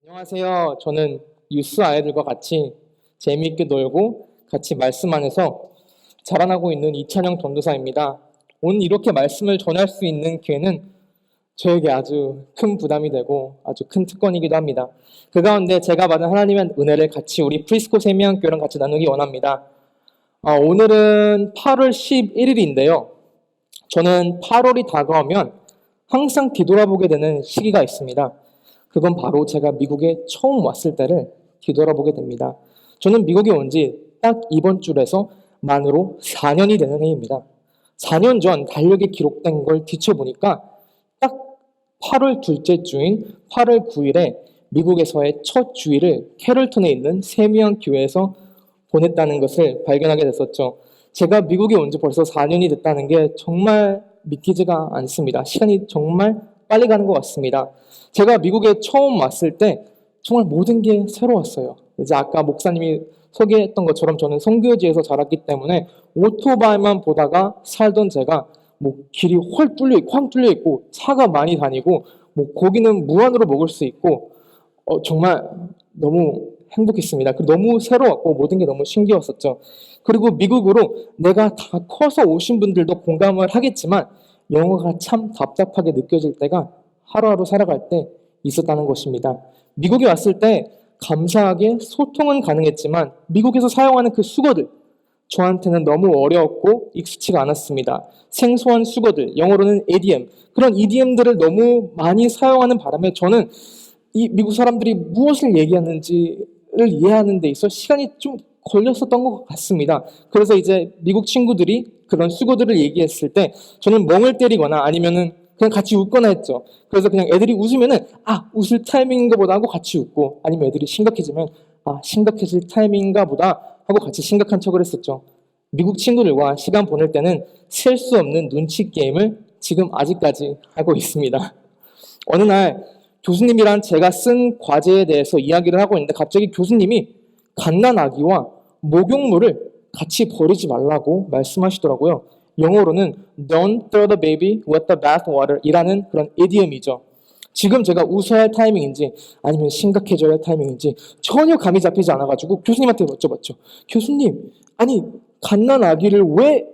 안녕하세요. 저는 유스 아이들과 같이 재미있게 놀고 같이 말씀안에서 자라나고 있는 이찬영 전도사입니다. 오늘 이렇게 말씀을 전할 수 있는 기회는 저에게 아주 큰 부담이 되고 아주 큰 특권이기도 합니다. 그 가운데 제가 받은 하나님의 은혜를 같이 우리 프리스코 세미한교회랑 같이 나누기 원합니다. 오늘은 8월 11일인데요. 저는 8월이 다가오면 항상 뒤돌아보게 되는 시기가 있습니다. 그건 바로 제가 미국에 처음 왔을 때를 뒤돌아보게 됩니다. 저는 미국에 온 지 딱 이번 주에서 만으로 4년이 되는 해입니다. 4년 전 달력에 기록된 걸 뒤쳐보니까 딱 8월 둘째 주인 8월 9일에 미국에서의 첫 주일을 캐롤턴에 있는 세미한 교회에서 보냈다는 것을 발견하게 됐었죠. 제가 미국에 온 지 벌써 4년이 됐다는 게 정말 믿기지가 않습니다. 시간이 정말 빨리 가는 것 같습니다. 제가 미국에 처음 왔을 때 정말 모든 게 새로웠어요. 이제 아까 목사님이 소개했던 것처럼 저는 선교지에서 자랐기 때문에 오토바이만 보다가 살던 제가 길이 헐 뚫려 있고 황 뚫려 있고 차가 많이 다니고 고기는 무한으로 먹을 수 있고 정말 너무 행복했습니다. 너무 새로웠고 모든 게 너무 신기했었죠. 그리고 미국으로 내가 다 커서 오신 분들도 공감을 하겠지만 영어가 참 답답하게 느껴질 때가 하루하루 살아갈 때 있었다는 것입니다. 미국에 왔을 때 감사하게 소통은 가능했지만 미국에서 사용하는 그 수거들 저한테는 너무 어려웠고 익숙치가 않았습니다. 생소한 수거들, 영어로는 EDM, 그런 EDM들을 너무 많이 사용하는 바람에 저는 이 미국 사람들이 무엇을 얘기하는지를 이해하는 데 있어 시간이 좀 걸렸었던 것 같습니다. 그래서 이제 미국 친구들이 그런 수고들을 얘기했을 때 저는 멍을 때리거나 아니면은 그냥 같이 웃거나 했죠. 그래서 그냥 애들이 웃으면은 웃을 타이밍인가 보다 하고 같이 웃고, 아니면 애들이 심각해지면 심각해질 타이밍인가 보다 하고 같이 심각한 척을 했었죠. 미국 친구들과 시간 보낼 때는 셀 수 없는 눈치 게임을 지금 아직까지 하고 있습니다. 어느 날 교수님이랑 제가 쓴 과제에 대해서 이야기를 하고 있는데 갑자기 교수님이 갓난아기와 목욕물을 같이 버리지 말라고 말씀하시더라고요. 영어로는 Don't throw the baby with the bathwater 이라는 그런 이디엄이죠. 지금 제가 웃어야 할 타이밍인지 아니면 심각해져야 할 타이밍인지 전혀 감이 잡히지 않아가지고 교수님한테 여쭤봤죠. 교수님, 아니 갓난아기를 왜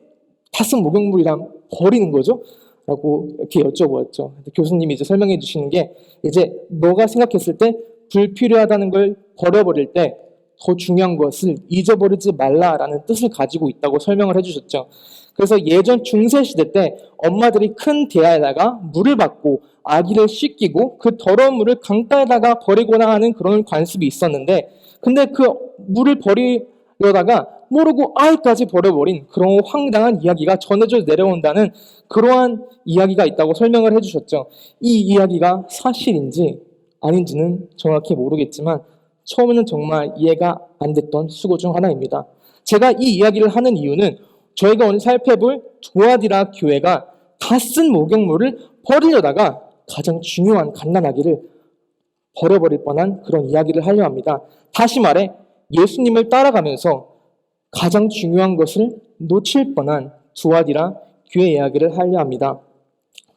탓은 목욕물이랑 버리는 거죠? 라고 이렇게 여쭤보았죠. 교수님이 이제 설명해 주시는 게 이제 너가 생각했을 때 불필요하다는 걸 버려버릴 때 더 중요한 것을 잊어버리지 말라라는 뜻을 가지고 있다고 설명을 해주셨죠. 그래서 예전 중세시대 때 엄마들이 큰 대야에다가 물을 받고 아기를 씻기고 그 더러운 물을 강가에다가 버리거나 하는 그런 관습이 있었는데, 근데 그 물을 버리려다가 모르고 아이까지 버려버린 그런 황당한 이야기가 전해져 내려온다는 그러한 이야기가 있다고 설명을 해주셨죠. 이 이야기가 사실인지 아닌지는 정확히 모르겠지만 처음에는 정말 이해가 안 됐던 수고 중 하나입니다. 제가 이 이야기를 하는 이유는 저희가 오늘 살펴볼 두아디라 교회가 다 쓴 목욕물을 버리려다가 가장 중요한 갓난아기를 버려버릴 뻔한 그런 이야기를 하려 합니다. 다시 말해 예수님을 따라가면서 가장 중요한 것을 놓칠 뻔한 두아디라 교회 이야기를 하려 합니다.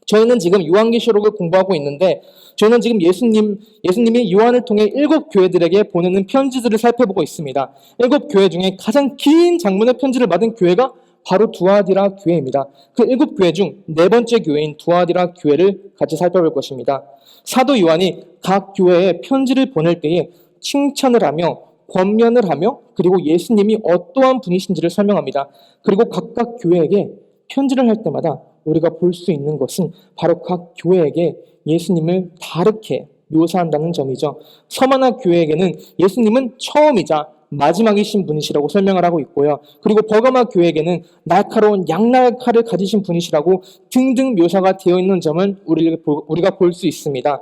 저희는 지금 요한계시록을 공부하고 있는데 저희는 지금 예수님이 요한을 통해 7 교회들에게 보내는 편지들을 살펴보고 있습니다. 7 교회 중에 가장 긴 장문의 편지를 받은 교회가 바로 두아디라 교회입니다. 그 7 교회 중 4번째 교회인 두아디라 교회를 같이 살펴볼 것입니다. 사도 요한이 각 교회에 편지를 보낼 때에 칭찬을 하며 권면을 하며 그리고 예수님이 어떠한 분이신지를 설명합니다. 그리고 각각 교회에게 편지를 할 때마다 우리가 볼 수 있는 것은 바로 각 교회에게 예수님을 다르게 묘사한다는 점이죠. 서머나 교회에게는 예수님은 처음이자 마지막이신 분이시라고 설명을 하고 있고요. 그리고 버가마 교회에게는 날카로운 양날칼을 가지신 분이시라고 등등 묘사가 되어 있는 점을 우리가 볼 수 있습니다.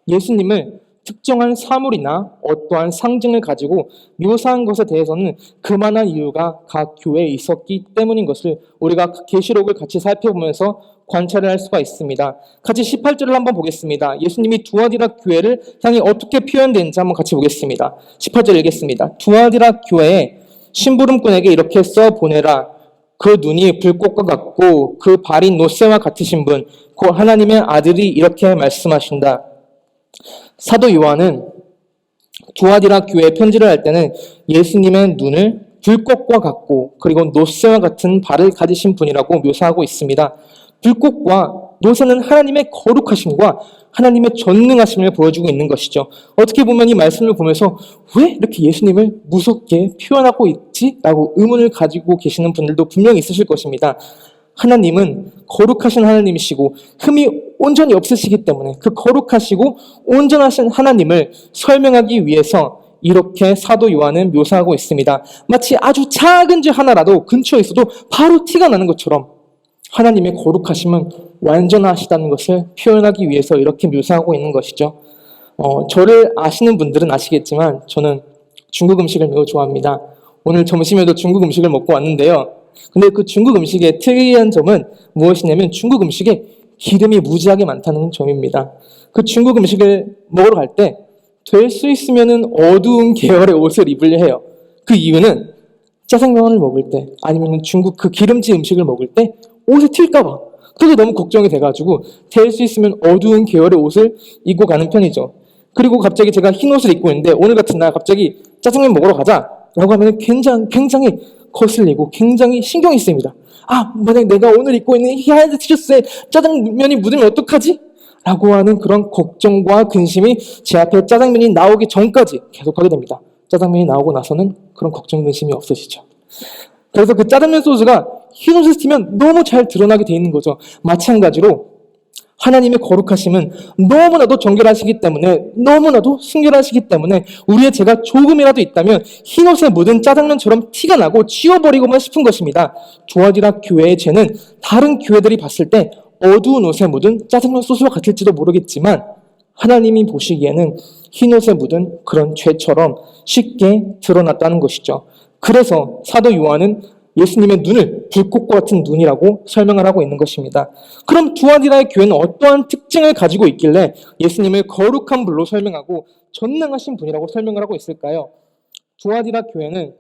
예수님을 특정한 사물이나 어떠한 상징을 가지고 묘사한 것에 대해서는 그만한 이유가 각 교회에 있었기 때문인 것을 우리가 계시록을 같이 살펴보면서 관찰을 할 수가 있습니다. 같이 18절을 한번 보겠습니다. 예수님이 두아디라 교회를 향해 어떻게 표현되는지 한번 같이 보겠습니다. 18절 읽겠습니다. 두아디라 교회에 심부름꾼에게 이렇게 써보내라. 그 눈이 불꽃과 같고 그 발이 노새와 같으신 분, 곧 하나님의 아들이 이렇게 말씀하신다. 사도 요한은 두아디라 교회에 편지를 할 때는 예수님의 눈을 불꽃과 같고 그리고 노새와 같은 발을 가지신 분이라고 묘사하고 있습니다. 불꽃과 노새는 하나님의 거룩하심과 하나님의 전능하심을 보여주고 있는 것이죠. 어떻게 보면 이 말씀을 보면서 왜 이렇게 예수님을 무섭게 표현하고 있지? 라고 의문을 가지고 계시는 분들도 분명히 있으실 것입니다. 하나님은 거룩하신 하나님이시고 흠이 온전히 없으시기 때문에 그 거룩하시고 온전하신 하나님을 설명하기 위해서 이렇게 사도 요한은 묘사하고 있습니다. 마치 아주 작은 죄 하나라도 근처에 있어도 바로 티가 나는 것처럼 하나님의 거룩하심은 완전하시다는 것을 표현하기 위해서 이렇게 묘사하고 있는 것이죠. 저를 아시는 분들은 아시겠지만 저는 중국 음식을 매우 좋아합니다. 오늘 점심에도 중국 음식을 먹고 왔는데요. 근데 그 중국 음식의 특이한 점은 무엇이냐면 중국 음식에 기름이 무지하게 많다는 점입니다. 그 중국 음식을 먹으러 갈 때 될 수 있으면 어두운 계열의 옷을 입으려 해요. 그 이유는 짜장면을 먹을 때 아니면 중국 그 기름진 음식을 먹을 때 옷에 튈까 봐 그게 너무 걱정이 돼가지고 될 수 있으면 어두운 계열의 옷을 입고 가는 편이죠. 그리고 갑자기 제가 흰 옷을 입고 있는데 오늘 같은 날 갑자기 짜장면 먹으러 가자 라고 하면 굉장히 거슬리고 굉장히 신경이 쓰입니다. 만약 내가 오늘 입고 있는 이 하얀 티셔츠에 짜장면이 묻으면 어떡하지? 라고 하는 그런 걱정과 근심이 제 앞에 짜장면이 나오기 전까지 계속하게 됩니다. 짜장면이 나오고 나서는 그런 걱정, 근심이 없어지죠. 그래서 그 짜장면 소스가 흰 옷을 튀면 너무 잘 드러나게 돼 있는 거죠. 마찬가지로 하나님의 거룩하심은 너무나도 정결하시기 때문에 너무나도 순결하시기 때문에 우리의 죄가 조금이라도 있다면 흰옷에 묻은 짜장면처럼 티가 나고 치워버리고만 싶은 것입니다. 두아디라 교회의 죄는 다른 교회들이 봤을 때 어두운 옷에 묻은 짜장면 소스와 같을지도 모르겠지만 하나님이 보시기에는 흰옷에 묻은 그런 죄처럼 쉽게 드러났다는 것이죠. 그래서 사도 요한은 예수님의 눈을 불꽃과 같은 눈이라고 설명을 하고 있는 것입니다. 그럼 두아디라의 교회는 어떠한 특징을 가지고 있길래 예수님을 거룩한 분으로 설명하고 전능하신 분이라고 설명을 하고 있을까요? 두아디라 교회는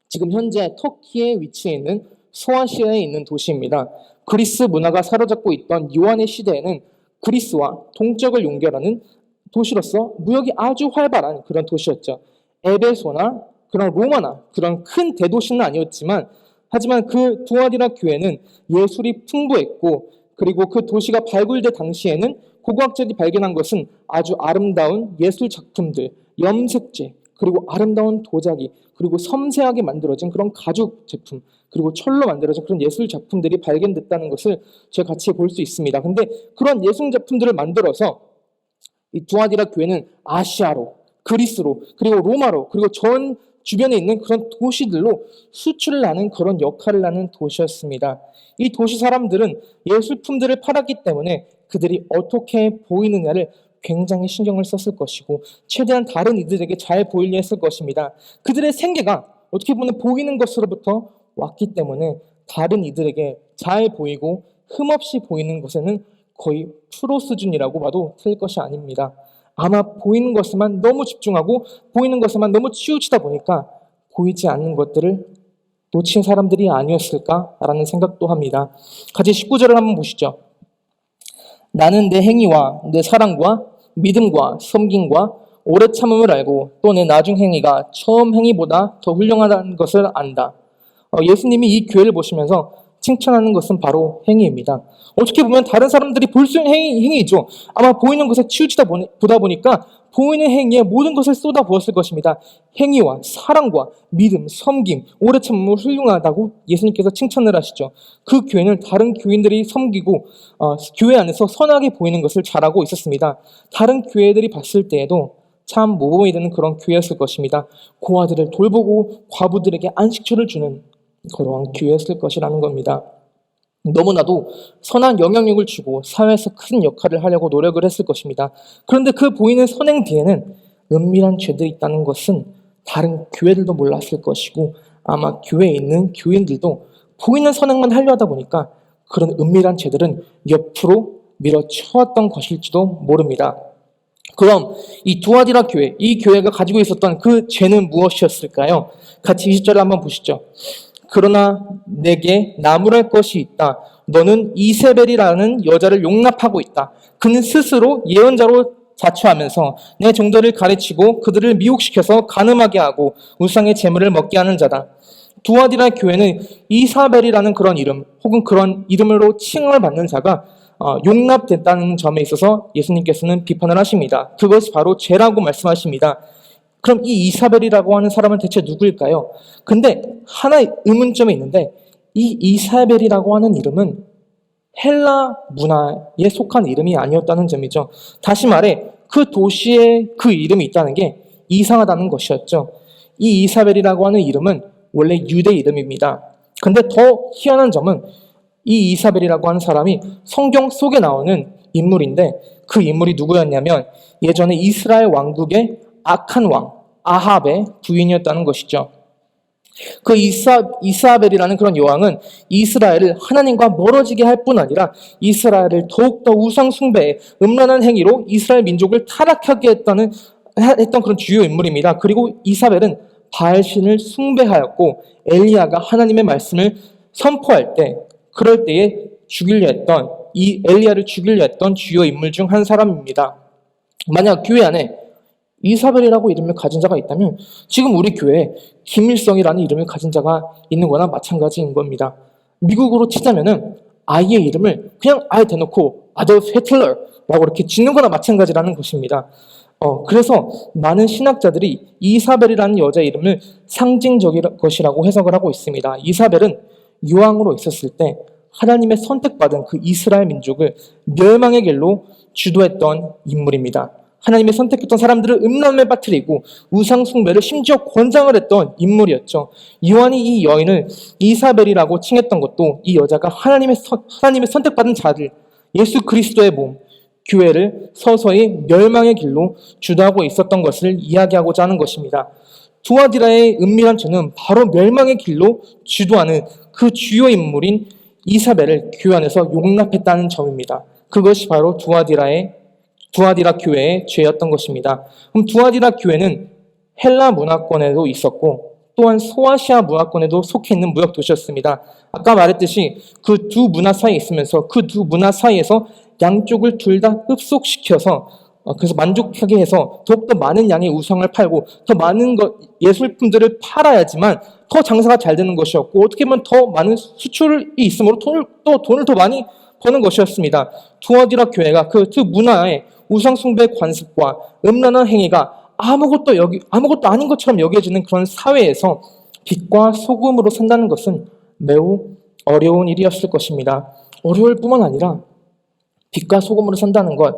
지금 현재 터키에 위치해 있는 소아시아에 있는 도시입니다. 그리스 문화가 사로잡고 있던 요한의 시대에는 그리스와 동쪽을 연결하는 도시로서 무역이 아주 활발한 그런 도시였죠. 에베소나 그런 로마나 그런 큰 대도시는 아니었지만 하지만 그 두아디라 교회는 예술이 풍부했고 그리고 그 도시가 발굴될 당시에는 고고학자들이 발견한 것은 아주 아름다운 예술 작품들, 염색제, 그리고 아름다운 도자기, 그리고 섬세하게 만들어진 그런 가죽 제품, 그리고 철로 만들어진 그런 예술 작품들이 발견됐다는 것을 제가 같이 볼 수 있습니다. 근데 그런 예술 작품들을 만들어서 이 두아디라 교회는 아시아로, 그리스로, 그리고 로마로, 그리고 전 주변에 있는 그런 도시들로 수출을 하는 그런 역할을 하는 도시였습니다. 이 도시 사람들은 예술품들을 팔았기 때문에 그들이 어떻게 보이느냐를 굉장히 신경을 썼을 것이고 최대한 다른 이들에게 잘 보이려 했을 것입니다. 그들의 생계가 어떻게 보면 보이는 것으로부터 왔기 때문에 다른 이들에게 잘 보이고 흠없이 보이는 것에는 거의 프로 수준이라고 봐도 틀릴 것이 아닙니다. 아마 보이는 것에만 너무 집중하고 보이는 것에만 너무 치우치다 보니까 보이지 않는 것들을 놓친 사람들이 아니었을까라는 생각도 합니다. 같이 19절을 한번 보시죠. 나는 내 행위와 내 사랑과 믿음과 섬김과 오래 참음을 알고 또 내 나중 행위가 처음 행위보다 더 훌륭하다는 것을 안다. 예수님이 이 교회를 보시면서 칭찬하는 것은 바로 행위입니다. 어떻게 보면 다른 사람들이 볼 수 있는 행위이죠. 아마 보이는 것에 치우치다 보다 보니까 보이는 행위에 모든 것을 쏟아 부었을 것입니다. 행위와 사랑과 믿음, 섬김, 오래 참음을 훌륭하다고 예수님께서 칭찬을 하시죠. 그 교회는 다른 교인들이 섬기고 교회 안에서 선하게 보이는 것을 잘하고 있었습니다. 다른 교회들이 봤을 때에도 참 모범이 되는 그런 교회였을 것입니다. 고아들을 돌보고 과부들에게 안식처를 주는 그러한 교회였을 것이라는 겁니다. 너무나도 선한 영향력을 주고 사회에서 큰 역할을 하려고 노력을 했을 것입니다. 그런데 그 보이는 선행 뒤에는 은밀한 죄들이 있다는 것은 다른 교회들도 몰랐을 것이고 아마 교회에 있는 교인들도 보이는 선행만 하려 하다 보니까 그런 은밀한 죄들은 옆으로 밀어쳐왔던 것일지도 모릅니다. 그럼 이 두아디라 교회, 이 교회가 가지고 있었던 그 죄는 무엇이었을까요? 같이 20절을 한번 보시죠. 그러나 내게 나무랄 것이 있다. 너는 이세벨이라는 여자를 용납하고 있다. 그는 스스로 예언자로 자초하면서 내 종들을 가르치고 그들을 미혹시켜서 간음하게 하고 우상의 재물을 먹게 하는 자다. 두아디라 교회는 이사벨이라는 그런 이름 혹은 그런 이름으로 칭을 받는 자가 용납됐다는 점에 있어서 예수님께서는 비판을 하십니다. 그것이 바로 죄라고 말씀하십니다. 그럼 이 이사벨이라고 하는 사람은 대체 누구일까요? 근데 하나의 의문점이 있는데 이 이사벨이라고 하는 이름은 헬라 문화에 속한 이름이 아니었다는 점이죠. 다시 말해 그 도시에 그 이름이 있다는 게 이상하다는 것이었죠. 이 이사벨이라고 하는 이름은 원래 유대 이름입니다. 근데 더 희한한 점은 이 이사벨이라고 하는 사람이 성경 속에 나오는 인물인데 그 인물이 누구였냐면 예전에 이스라엘 왕국의 악한 왕 아합의 부인이었다는 것이죠. 그 이사벨이라는 그런 여왕은 이스라엘을 하나님과 멀어지게 할 뿐 아니라 이스라엘을 더욱더 우상 숭배에 음란한 행위로 이스라엘 민족을 타락하게 했던 그런 주요 인물입니다. 그리고 이사벨은 바알신을 숭배하였고 엘리야가 하나님의 말씀을 선포할 때 그럴 때에 죽이려 했던 이 엘리야를 죽이려 했던 주요 인물 중 한 사람입니다. 만약 교회 안에 이사벨이라고 이름을 가진 자가 있다면 지금 우리 교회에 김일성이라는 이름을 가진 자가 있는 거나 마찬가지인 겁니다. 미국으로 치자면은 아이의 이름을 그냥 아예 대놓고 아돌프 히틀러라고 이렇게 짓는 거나 마찬가지라는 것입니다. 그래서 많은 신학자들이 이사벨이라는 여자 이름을 상징적인 것이라고 해석을 하고 있습니다. 이사벨은 유황으로 있었을 때 하나님의 선택받은 그 이스라엘 민족을 멸망의 길로 주도했던 인물입니다. 하나님의 선택했던 사람들을 음란에 빠뜨리고 우상 숭배를 심지어 권장을 했던 인물이었죠. 요한이 이 여인을 이사벨이라고 칭했던 것도 이 여자가 하나님의 선택받은 자들, 예수 그리스도의 몸, 교회를 서서히 멸망의 길로 주도하고 있었던 것을 이야기하고자 하는 것입니다. 두아디라의 은밀한 죄는 바로 멸망의 길로 주도하는 그 주요 인물인 이사벨을 교회 안에서 용납했다는 점입니다. 그것이 바로 두아디라 교회의 죄였던 것입니다. 그럼 두아디라 교회는 헬라 문화권에도 있었고 또한 소아시아 문화권에도 속해 있는 무역 도시였습니다. 아까 말했듯이 그 두 문화 사이에 있으면서 그 두 문화 사이에서 양쪽을 둘 다 흡속시켜서 그래서 만족하게 해서 더욱더 많은 양의 우상을 팔고 더 많은 예술품들을 팔아야지만 더 장사가 잘 되는 것이었고 어떻게 보면 더 많은 수출이 있으므로 돈을 더 많이 버는 것이었습니다. 두아디라 교회가 그 문화의 우상 숭배 관습과 음란한 행위가 아무것도 아닌 것처럼 여겨지는 그런 사회에서 빛과 소금으로 산다는 것은 매우 어려운 일이었을 것입니다. 어려울 뿐만 아니라 빛과 소금으로 산다는 것,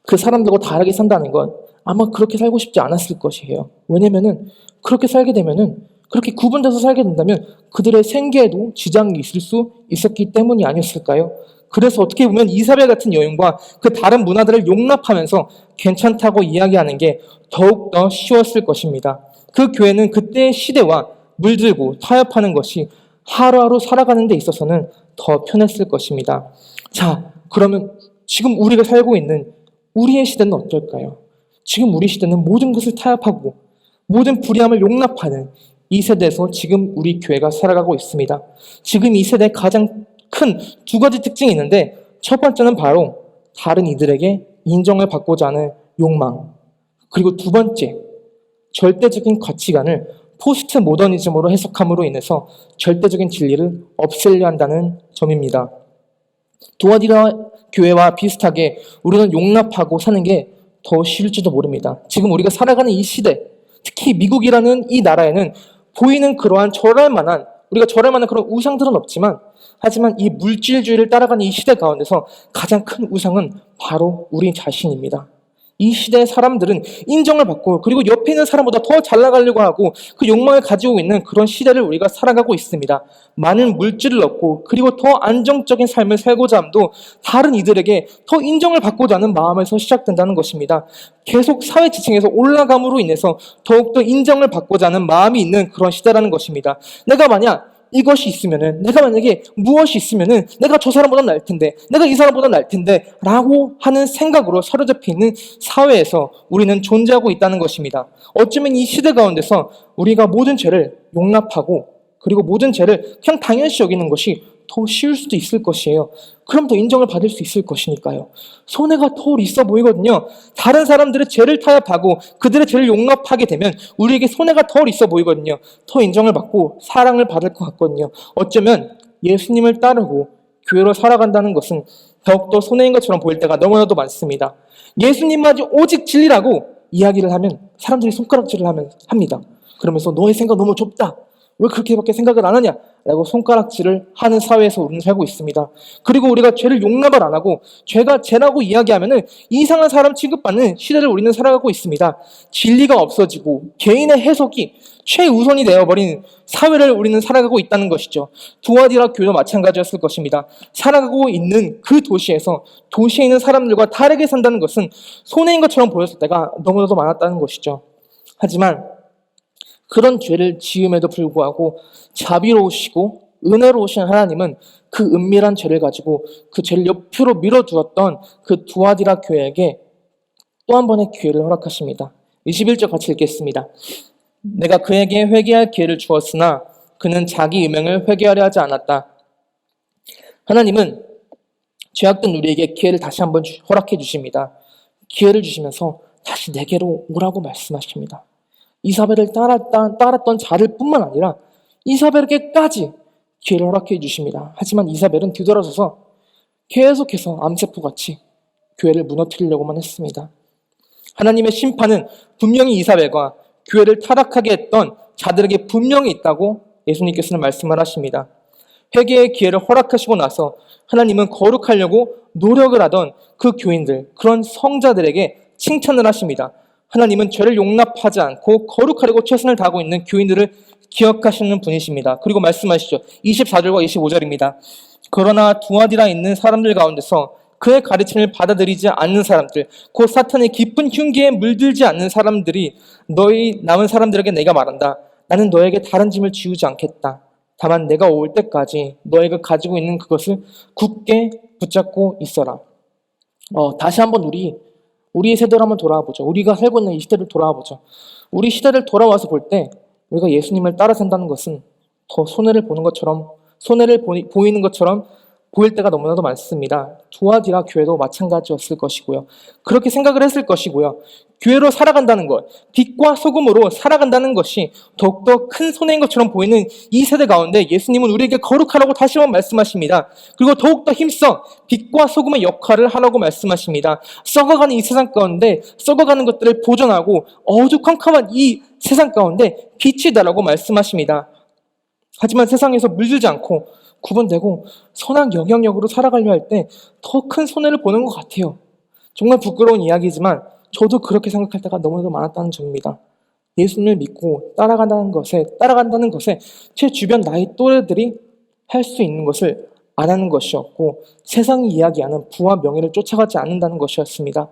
그 사람들과 다르게 산다는 것 아마 그렇게 살고 싶지 않았을 것이에요. 왜냐면은 그렇게 살게 되면은 그렇게 구분돼서 살게 된다면 그들의 생계에도 지장이 있을 수 있었기 때문이 아니었을까요? 그래서 어떻게 보면 이사벨 같은 여인과 그 다른 문화들을 용납하면서 괜찮다고 이야기하는 게 더욱더 쉬웠을 것입니다. 그 교회는 그때의 시대와 물들고 타협하는 것이 하루하루 살아가는 데 있어서는 더 편했을 것입니다. 자, 그러면 지금 우리가 살고 있는 우리의 시대는 어떨까요? 지금 우리 시대는 모든 것을 타협하고 모든 불의함을 용납하는 이 세대에서 지금 우리 교회가 살아가고 있습니다. 지금 이 세대의 가장 큰 두 가지 특징이 있는데 첫 번째는 바로 다른 이들에게 인정을 받고자 하는 욕망, 그리고 두 번째 절대적인 가치관을 포스트 모더니즘으로 해석함으로 인해서 절대적인 진리를 없애려 한다는 점입니다. 두아디라 교회와 비슷하게 우리는 용납하고 사는 게 더 쉬울지도 모릅니다. 지금 우리가 살아가는 이 시대, 특히 미국이라는 이 나라에는 보이는 그러한 우리가 절할 만한 그런 우상들은 없지만 하지만 이 물질주의를 따라가는 이 시대 가운데서 가장 큰 우상은 바로 우리 자신입니다. 이 시대의 사람들은 인정을 받고 그리고 옆에 있는 사람보다 더 잘 나가려고 하고 그 욕망을 가지고 있는 그런 시대를 우리가 살아가고 있습니다. 많은 물질을 얻고 그리고 더 안정적인 삶을 살고자 함도 다른 이들에게 더 인정을 받고자 하는 마음에서 시작된다는 것입니다. 계속 사회 지층에서 올라감으로 인해서 더욱더 인정을 받고자 하는 마음이 있는 그런 시대라는 것입니다. 내가 만약에 무엇이 있으면은 내가 저 사람보다 나을 텐데, 내가 이 사람보다 나을 텐데 라고 하는 생각으로 사로잡혀 있는 사회에서 우리는 존재하고 있다는 것입니다. 어쩌면 이 시대 가운데서 우리가 모든 죄를 용납하고 그리고 모든 죄를 그냥 당연시 여기는 것이 더 쉬울 수도 있을 것이에요. 그럼 더 인정을 받을 수 있을 것이니까요. 손해가 더 있어 보이거든요. 다른 사람들의 죄를 타협하고 그들의 죄를 용납하게 되면 우리에게 손해가 더 있어 보이거든요. 더 인정을 받고 사랑을 받을 것 같거든요. 어쩌면 예수님을 따르고 교회로 살아간다는 것은 더욱더 손해인 것처럼 보일 때가 너무나도 많습니다. 예수님만 오직 진리라고 이야기를 하면 사람들이 손가락질을 합니다. 그러면서 너의 생각 너무 좁다. 왜 그렇게밖에 생각을 안 하냐? 라고 손가락질을 하는 사회에서 우리는 살고 있습니다. 그리고 우리가 죄를 용납을 안 하고 죄가 죄라고 이야기하면은 이상한 사람 취급받는 시대를 우리는 살아가고 있습니다. 진리가 없어지고 개인의 해석이 최우선이 되어버린 사회를 우리는 살아가고 있다는 것이죠. 두아디라 교회도 마찬가지였을 것입니다. 살아가고 있는 그 도시에서 도시에 있는 사람들과 다르게 산다는 것은 손해인 것처럼 보였을 때가 너무나도 많았다는 것이죠. 하지만 그런 죄를 지음에도 불구하고 자비로우시고 은혜로우신 하나님은 그 은밀한 죄를 가지고 그 죄를 옆으로 밀어두었던 그 두아디라 교회에게 또 한 번의 기회를 허락하십니다. 21절 같이 읽겠습니다. 내가 그에게 회개할 기회를 주었으나 그는 자기 유명을 회개하려 하지 않았다. 하나님은 죄악된 우리에게 기회를 다시 한번 허락해 주십니다. 기회를 주시면서 다시 내게로 오라고 말씀하십니다. 이사벨을 따랐던 자를 뿐만 아니라 이사벨에게까지 기회를 허락해 주십니다. 하지만 이사벨은 뒤돌아서서 계속해서 암세포같이 교회를 무너뜨리려고만 했습니다. 하나님의 심판은 분명히 이사벨과 교회를 타락하게 했던 자들에게 분명히 있다고 예수님께서는 말씀을 하십니다. 회개의 기회를 허락하시고 나서 하나님은 거룩하려고 노력을 하던 그 교인들, 그런 성자들에게 칭찬을 하십니다. 하나님은 죄를 용납하지 않고 거룩하려고 최선을 다하고 있는 교인들을 기억하시는 분이십니다. 그리고 말씀하시죠. 24절과 25절입니다. 그러나 두아디라 있는 사람들 가운데서 그의 가르침을 받아들이지 않는 사람들, 곧 사탄의 깊은 흉기에 물들지 않는 사람들이 너희 남은 사람들에게 내가 말한다. 나는 너에게 다른 짐을 지우지 않겠다. 다만 내가 올 때까지 너희가 가지고 있는 그것을 굳게 붙잡고 있어라. 다시 한번 우리의 세대를 한번 돌아보죠. 우리가 살고 있는 이 시대를 돌아보죠. 우리 시대를 돌아와서 볼 때 우리가 예수님을 따라 산다는 것은 더 손해를 보이는 것처럼 보일 때가 너무나도 많습니다. 두아디라 교회도 마찬가지였을 것이고요. 그렇게 생각을 했을 것이고요. 교회로 살아간다는 것, 빛과 소금으로 살아간다는 것이 더욱더 큰 손해인 것처럼 보이는 이 세대 가운데 예수님은 우리에게 거룩하라고 다시 한번 말씀하십니다. 그리고 더욱더 힘써 빛과 소금의 역할을 하라고 말씀하십니다. 썩어가는 이 세상 가운데 썩어가는 것들을 보존하고 어두컴컴한 이 세상 가운데 빛이 되라고 말씀하십니다. 하지만 세상에서 물들지 않고 구분되고 선한 영향력으로 살아가려 할 때 더 큰 손해를 보는 것 같아요. 정말 부끄러운 이야기지만 저도 그렇게 생각할 때가 너무나도 많았다는 점입니다. 예수님을 믿고 따라간다는 것에 제 주변 나이 또래들이 할 수 있는 것을 안 하는 것이었고 세상이 이야기하는 부와 명예를 쫓아가지 않는다는 것이었습니다.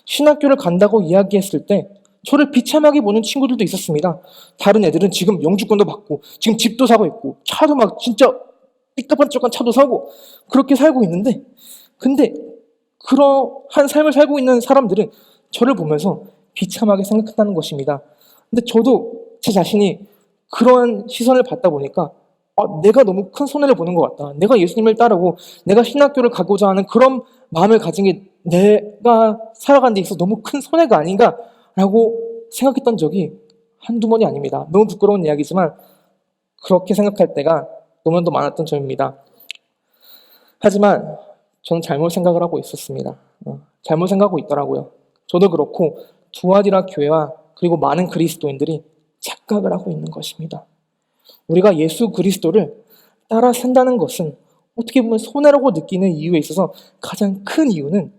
신학교를 간다고 이야기했을 때 저를 비참하게 보는 친구들도 있었습니다. 다른 애들은 지금 영주권도 받고 지금 집도 사고 있고 차도 막 진짜 삐까뻔쩍한 차도 사고 그렇게 살고 있는데 근데 그러한 삶을 살고 있는 사람들은 저를 보면서 비참하게 생각한다는 것입니다. 근데 저도 제 자신이 그러한 시선을 받다 보니까 내가 너무 큰 손해를 보는 것 같다. 내가 예수님을 따르고 내가 신학교를 가고자 하는 그런 마음을 가진 게 내가 살아가는 데 있어서 너무 큰 손해가 아닌가라고 생각했던 적이 한두 번이 아닙니다. 너무 부끄러운 이야기지만 그렇게 생각할 때가 너무나도 많았던 점입니다. 하지만 저는 잘못 생각을 하고 있었습니다. 잘못 생각하고 있더라고요. 저도 그렇고 두아디라 교회와 그리고 많은 그리스도인들이 착각을 하고 있는 것입니다. 우리가 예수 그리스도를 따라 산다는 것은 어떻게 보면 손해라고 느끼는 이유에 있어서 가장 큰 이유는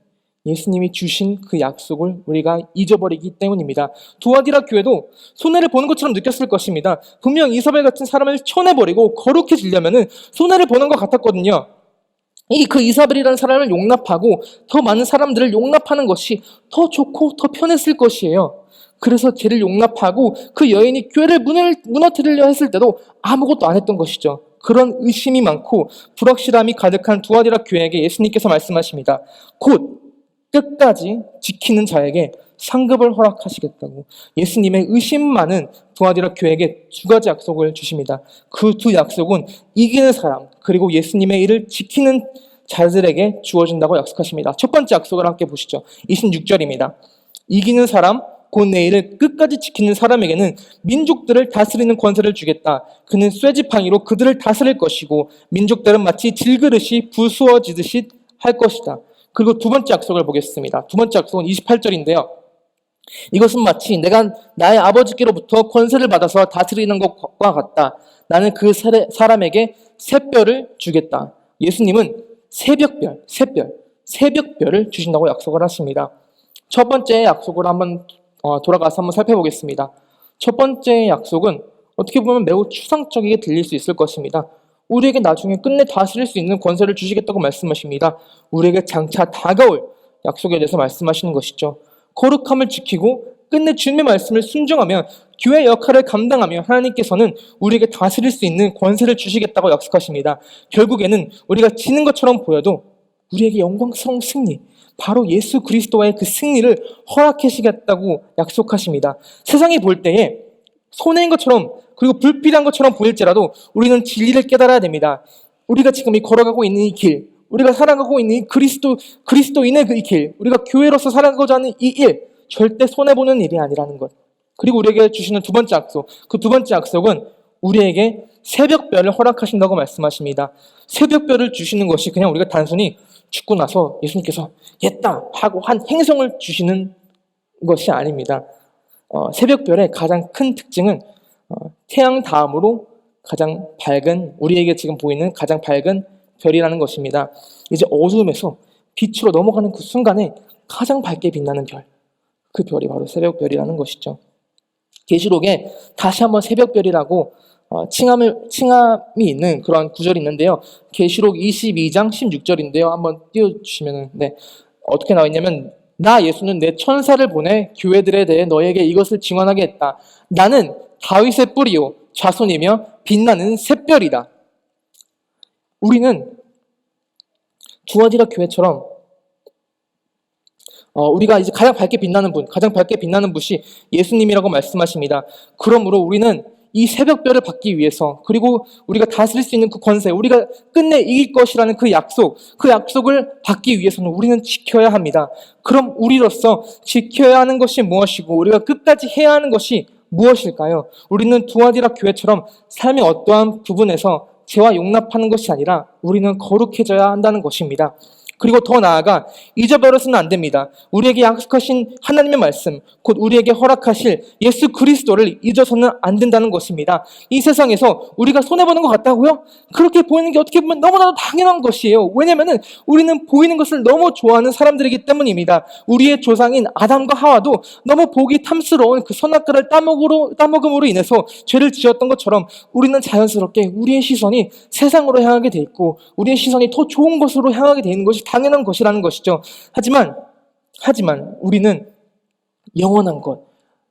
예수님이 주신 그 약속을 우리가 잊어버리기 때문입니다. 두아디라 교회도 손해를 보는 것처럼 느꼈을 것입니다. 분명 이사벨 같은 사람을 쳐내버리고 거룩해지려면 손해를 보는 것 같았거든요. 그 이사벨이라는 사람을 용납하고 더 많은 사람들을 용납하는 것이 더 좋고 더 편했을 것이에요. 그래서 죄를 용납하고 그 여인이 교회를 무너뜨리려 했을 때도 아무것도 안 했던 것이죠. 그런 의심이 많고 불확실함이 가득한 두아디라 교회에게 예수님께서 말씀하십니다. 곧 끝까지 지키는 자에게 상급을 허락하시겠다고 예수님의 의심 많은 두아디라 교회에게 두 가지 약속을 주십니다. 그 두 약속은 이기는 사람 그리고 예수님의 일을 지키는 자들에게 주어진다고 약속하십니다. 첫 번째 약속을 함께 보시죠. 26절입니다. 이기는 사람 곧 내 일을 끝까지 지키는 사람에게는 민족들을 다스리는 권세를 주겠다. 그는 쇠지팡이로 그들을 다스릴 것이고 민족들은 마치 질그릇이 부수어지듯이 할 것이다. 그리고 두 번째 약속을 보겠습니다. 두 번째 약속은 28절인데요. 이것은 마치 내가 나의 아버지께로부터 권세를 받아서 다스리는 것과 같다. 나는 그 사람에게 새별을 주겠다. 예수님은 새벽별을 주신다고 약속을 하십니다. 첫 번째 약속을 한번 돌아가서 한번 살펴보겠습니다. 첫 번째 약속은 어떻게 보면 매우 추상적이게 들릴 수 있을 것입니다. 우리에게 나중에 끝내 다스릴 수 있는 권세를 주시겠다고 말씀하십니다. 우리에게 장차 다가올 약속에 대해서 말씀하시는 것이죠. 거룩함을 지키고 끝내 주님의 말씀을 순종하며 교회의 역할을 감당하며 하나님께서는 우리에게 다스릴 수 있는 권세를 주시겠다고 약속하십니다. 결국에는 우리가 지는 것처럼 보여도 우리에게 영광스러운 승리, 바로 예수 그리스도와의 그 승리를 허락하시겠다고 약속하십니다. 세상이 볼 때에 손해인 것처럼 그리고 불필요한 것처럼 보일지라도 우리는 진리를 깨달아야 됩니다. 우리가 지금 걸어가고 있는 이 길, 우리가 살아가고 있는 이 그리스도인의 그 길, 우리가 교회로서 살아가고자 하는 이 일, 절대 손해보는 일이 아니라는 것. 그리고 우리에게 주시는 두 번째 약속, 그 두 번째 약속은 우리에게 새벽별을 허락하신다고 말씀하십니다. 새벽별을 주시는 것이 그냥 우리가 단순히 죽고 나서 예수님께서 옛다 하고 한 행성을 주시는 것이 아닙니다. 새벽별의 가장 큰 특징은 태양 다음으로 가장 밝은, 우리에게 지금 보이는 가장 밝은 별이라는 것입니다. 이제 어두움에서 빛으로 넘어가는 그 순간에 가장 밝게 빛나는 별, 그 별이 바로 새벽별이라는 것이죠. 계시록에 다시 한번 새벽별이라고 칭함이 있는 그런 구절이 있는데요. 계시록 22장 16절인데요. 한번 띄워주시면 어떻게 나와 있냐면 나 예수는 내 천사를 보내 교회들에 대해 너에게 이것을 증언하게 했다. 나는 다윗의 뿌리요 자손이며 빛나는 샛별이다. 우리는 두아디라 교회처럼 우리가 이제 가장 밝게 빛나는 분이 예수님이라고 말씀하십니다. 그러므로 우리는 이 새벽별을 받기 위해서 그리고 우리가 다스릴 수 있는 그 권세, 우리가 끝내 이길 것이라는 그 약속을 받기 위해서는 우리는 지켜야 합니다. 그럼 우리로서 지켜야 하는 것이 무엇이고 우리가 끝까지 해야 하는 것이 무엇일까요? 우리는 두아디라 교회처럼 삶의 어떠한 부분에서 죄와 용납하는 것이 아니라 우리는 거룩해져야 한다는 것입니다. 그리고 더 나아가 잊어버려서는 안 됩니다. 우리에게 약속하신 하나님의 말씀, 곧 우리에게 허락하실 예수 그리스도를 잊어서는 안 된다는 것입니다. 이 세상에서 우리가 손해보는 것 같다고요? 그렇게 보이는 게 어떻게 보면 너무나도 당연한 것이에요. 왜냐하면 우리는 보이는 것을 너무 좋아하는 사람들이기 때문입니다. 우리의 조상인 아담과 하와도 너무 보기 탐스러운 그 선악과를 따먹음으로 인해서 죄를 지었던 것처럼 우리는 자연스럽게 우리의 시선이 세상으로 향하게 돼 있고 우리의 시선이 더 좋은 것으로 향하게 되는 것이 당연한 것이라는 것이죠. 하지만 우리는 영원한 것,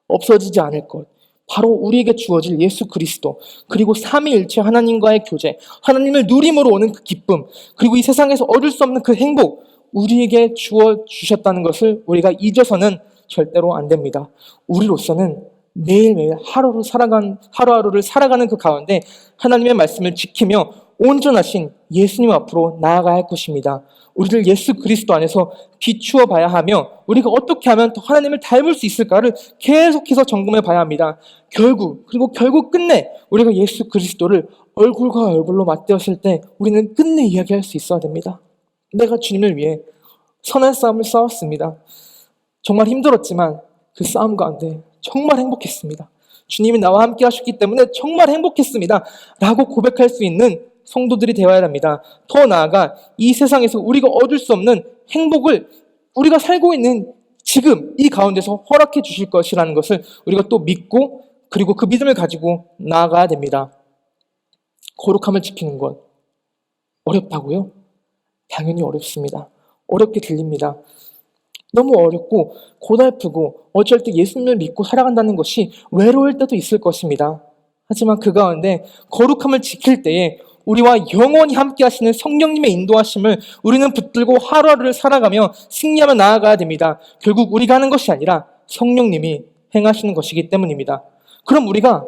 없어지지 않을 것, 바로 우리에게 주어질 예수 그리스도, 그리고 삼위일체 하나님과의 교제, 하나님을 누림으로 오는 그 기쁨, 그리고 이 세상에서 얻을 수 없는 그 행복, 우리에게 주셨다는 것을 우리가 잊어서는 절대로 안 됩니다. 우리로서는 매일매일 하루하루를 살아가는 그 가운데 하나님의 말씀을 지키며 온전하신 예수님 앞으로 나아가야 할 것입니다. 우리를 예수 그리스도 안에서 비추어 봐야 하며 우리가 어떻게 하면 더 하나님을 닮을 수 있을까를 계속해서 점검해 봐야 합니다. 결국 끝내 우리가 예수 그리스도를 얼굴과 얼굴로 맞대었을 때 우리는 끝내 이야기할 수 있어야 됩니다. 내가 주님을 위해 선한 싸움을 싸웠습니다. 정말 힘들었지만 그 싸움 가운데 정말 행복했습니다. 주님이 나와 함께 하셨기 때문에 정말 행복했습니다. 라고 고백할 수 있는 성도들이 되어야 합니다. 더 나아가 이 세상에서 우리가 얻을 수 없는 행복을 우리가 살고 있는 지금 이 가운데서 허락해 주실 것이라는 것을 우리가 또 믿고 그리고 그 믿음을 가지고 나아가야 됩니다. 거룩함을 지키는 것 어렵다고요? 당연히 어렵습니다. 어렵게 들립니다. 너무 어렵고 고달프고 어쩔 때 예수님을 믿고 살아간다는 것이 외로울 때도 있을 것입니다. 하지만 그 가운데 거룩함을 지킬 때에 우리와 영원히 함께 하시는 성령님의 인도하심을 우리는 붙들고 하루하루를 살아가며 승리하며 나아가야 됩니다. 결국 우리가 하는 것이 아니라 성령님이 행하시는 것이기 때문입니다. 그럼 우리가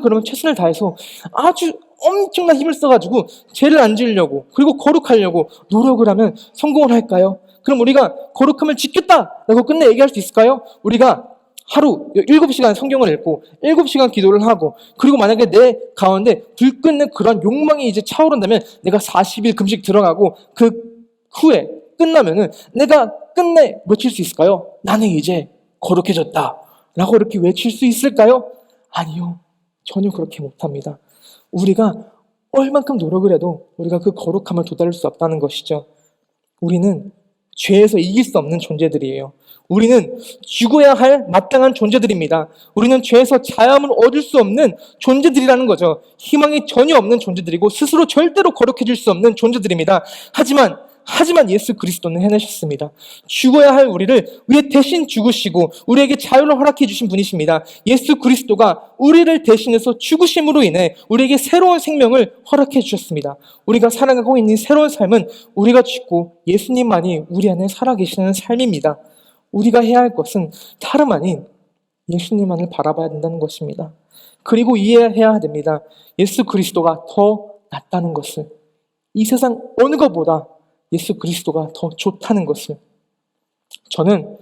그러면 최선을 다해서 아주 엄청난 힘을 써가지고 죄를 안 지으려고 그리고 거룩하려고 노력을 하면 성공을 할까요? 그럼 우리가 거룩함을 지켰다라고 끝내 얘기할 수 있을까요? 우리가 하루 7시간 성경을 읽고 7시간 기도를 하고 그리고 만약에 내 가운데 불끈는 그런 욕망이 이제 차오른다면 내가 40일 금식 들어가고 그 후에 끝나면은 내가 끝내 외칠 수 있을까요? 나는 이제 거룩해졌다 라고 이렇게 외칠 수 있을까요? 아니요. 전혀 그렇게 못합니다. 우리가 얼만큼 노력을 해도 우리가 그 거룩함을 도달할 수 없다는 것이죠. 우리는 죄에서 이길 수 없는 존재들이에요. 우리는 죽어야 할 마땅한 존재들입니다. 우리는 죄에서 자유함을 얻을 수 없는 존재들이라는 거죠. 희망이 전혀 없는 존재들이고 스스로 절대로 거룩해질 수 없는 존재들입니다. 하지만 예수 그리스도는 해내셨습니다. 죽어야 할 우리를 우리 대신 죽으시고 우리에게 자유를 허락해 주신 분이십니다. 예수 그리스도가 우리를 대신해서 죽으심으로 인해 우리에게 새로운 생명을 허락해 주셨습니다. 우리가 살아가고 있는 새로운 삶은 우리가 죽고 예수님만이 우리 안에 살아계시는 삶입니다. 우리가 해야 할 것은 다름 아닌 예수님만을 바라봐야 된다는 것입니다. 그리고 이해해야 됩니다. 예수 그리스도가 더 낫다는 것을. 이 세상 어느 것보다 예수 그리스도가 더 좋다는 것을. 저는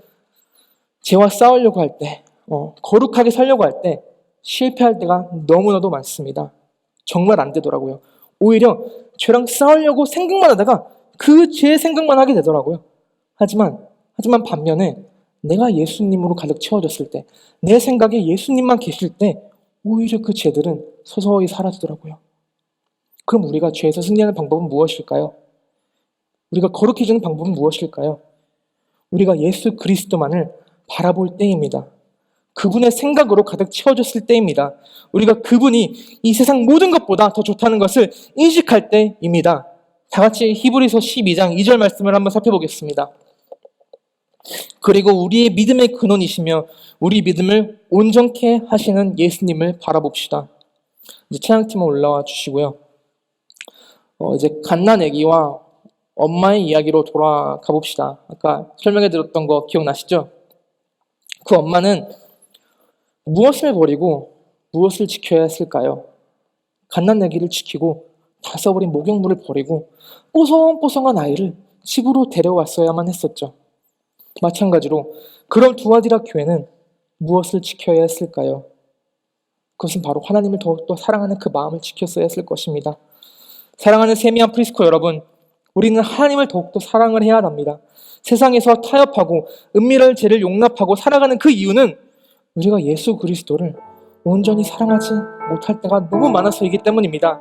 죄와 싸우려고 할 때, 거룩하게 살려고 할 때 실패할 때가 너무나도 많습니다. 정말 안 되더라고요. 오히려 죄랑 싸우려고 생각만 하다가 그 죄 생각만 하게 되더라고요. 하지만 반면에 내가 예수님으로 가득 채워졌을 때, 내 생각에 예수님만 계실 때 오히려 그 죄들은 서서히 사라지더라고요. 그럼 우리가 죄에서 승리하는 방법은 무엇일까요? 우리가 거룩해지는 방법은 무엇일까요? 우리가 예수 그리스도만을 바라볼 때입니다. 그분의 생각으로 가득 채워졌을 때입니다. 우리가 그분이 이 세상 모든 것보다 더 좋다는 것을 인식할 때입니다. 다 같이 히브리서 12장 2절 말씀을 한번 살펴보겠습니다. 그리고 우리의 믿음의 근원이시며 우리 믿음을 온전케 하시는 예수님을 바라봅시다. 이제 찬양팀은 올라와 주시고요. 이제 갓난아기와 엄마의 이야기로 돌아가 봅시다. 아까 설명해 드렸던 거 기억나시죠? 그 엄마는 무엇을 버리고 무엇을 지켜야 했을까요? 갓난아기를 지키고 다 썩어버린 목욕물을 버리고 뽀송뽀송한 아이를 집으로 데려왔어야만 했었죠. 마찬가지로 그럼 두아디라 교회는 무엇을 지켜야 했을까요? 그것은 바로 하나님을 더욱더 사랑하는 그 마음을 지켰어야 했을 것입니다. 사랑하는 세미한 프리스코 여러분, 우리는 하나님을 더욱더 사랑을 해야 합니다. 세상에서 타협하고 은밀한 죄를 용납하고 살아가는 그 이유는 우리가 예수 그리스도를 온전히 사랑하지 못할 때가 너무 많아서이기 때문입니다.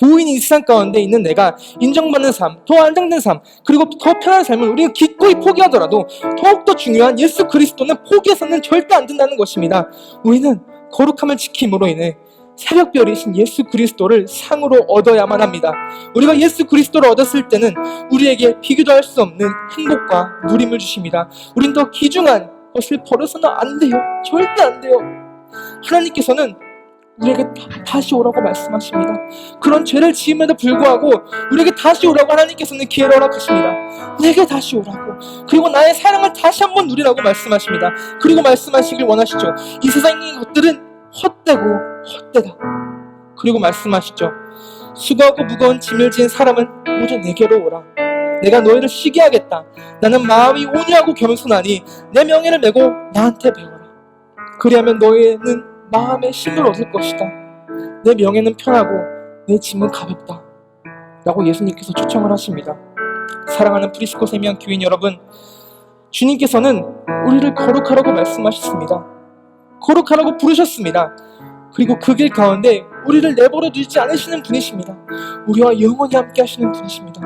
보이는 이 세상 가운데 있는 내가 인정받는 삶, 더 안정된 삶, 그리고 더 편한 삶을 우리가 기꺼이 포기하더라도 더욱더 중요한 예수 그리스도는 포기해서는 절대 안 된다는 것입니다. 우리는 거룩함을 지킴으로 인해 새벽별이신 예수 그리스도를 상으로 얻어야만 합니다. 우리가 예수 그리스도를 얻었을 때는 우리에게 비교도 할 수 없는 행복과 누림을 주십니다. 우린 더 귀중한 것을 버려서는 안 돼요. 절대 안 돼요. 하나님께서는 우리에게 다시 오라고 말씀하십니다. 그런 죄를 지음에도 불구하고 우리에게 다시 오라고 하나님께서는 기회를 허락하십니다. 내게 다시 오라고, 그리고 나의 사랑을 다시 한번 누리라고 말씀하십니다. 그리고 말씀하시길 원하시죠. 이 세상의 것들은 헛되고 헛되다. 그리고 말씀하시죠. 수고하고 무거운 짐을 지은 사람은 모두 내게로 오라. 내가 너희를 쉬게 하겠다. 나는 마음이 온유하고 겸손하니 내 명예를 메고 나한테 배워라. 그리하면 너희는 마음의 힘을 얻을 것이다. 내 명예는 편하고 내 짐은 가볍다. 라고 예수님께서 초청을 하십니다. 사랑하는 프리스코 세미한 교인 여러분, 주님께서는 우리를 거룩하라고 말씀하셨습니다. 거룩하라고 부르셨습니다. 그리고 그 길 가운데 우리를 내버려 두지 않으시는 분이십니다. 우리와 영원히 함께 하시는 분이십니다.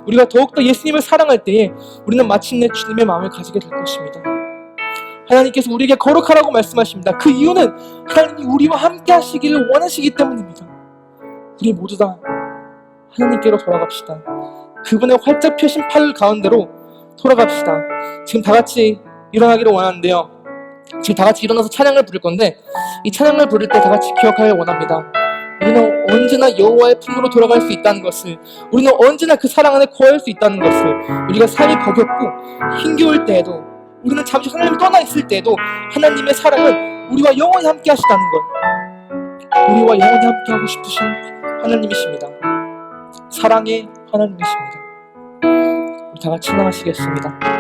우리가 더욱더 예수님을 사랑할 때에 우리는 마침내 주님의 마음을 가지게 될 것입니다. 하나님께서 우리에게 거룩하라고 말씀하십니다. 그 이유는 하나님이 우리와 함께 하시기를 원하시기 때문입니다. 우리 모두 다 하나님께로 돌아갑시다. 그분의 활짝 펴신 팔 가운데로 돌아갑시다. 지금 다 같이 일어나기를 원하는데요. 지금 다 같이 일어나서 찬양을 부를 건데, 이 찬양을 부를 때 다 같이 기억하길 원합니다. 우리는 언제나 여호와의 품으로 돌아갈 수 있다는 것을, 우리는 언제나 그 사랑 안에 거할 수 있다는 것을, 우리가 삶이 버겁고 힘겨울 때에도 우리는 잠시 하나님을 떠나 있을 때에도 하나님의 사랑은 우리와 영원히 함께 하시다는 것, 우리와 영원히 함께 하고 싶으신 하나님이십니다. 사랑의 하나님이십니다. 우리 다 같이 찬양하시겠습니다.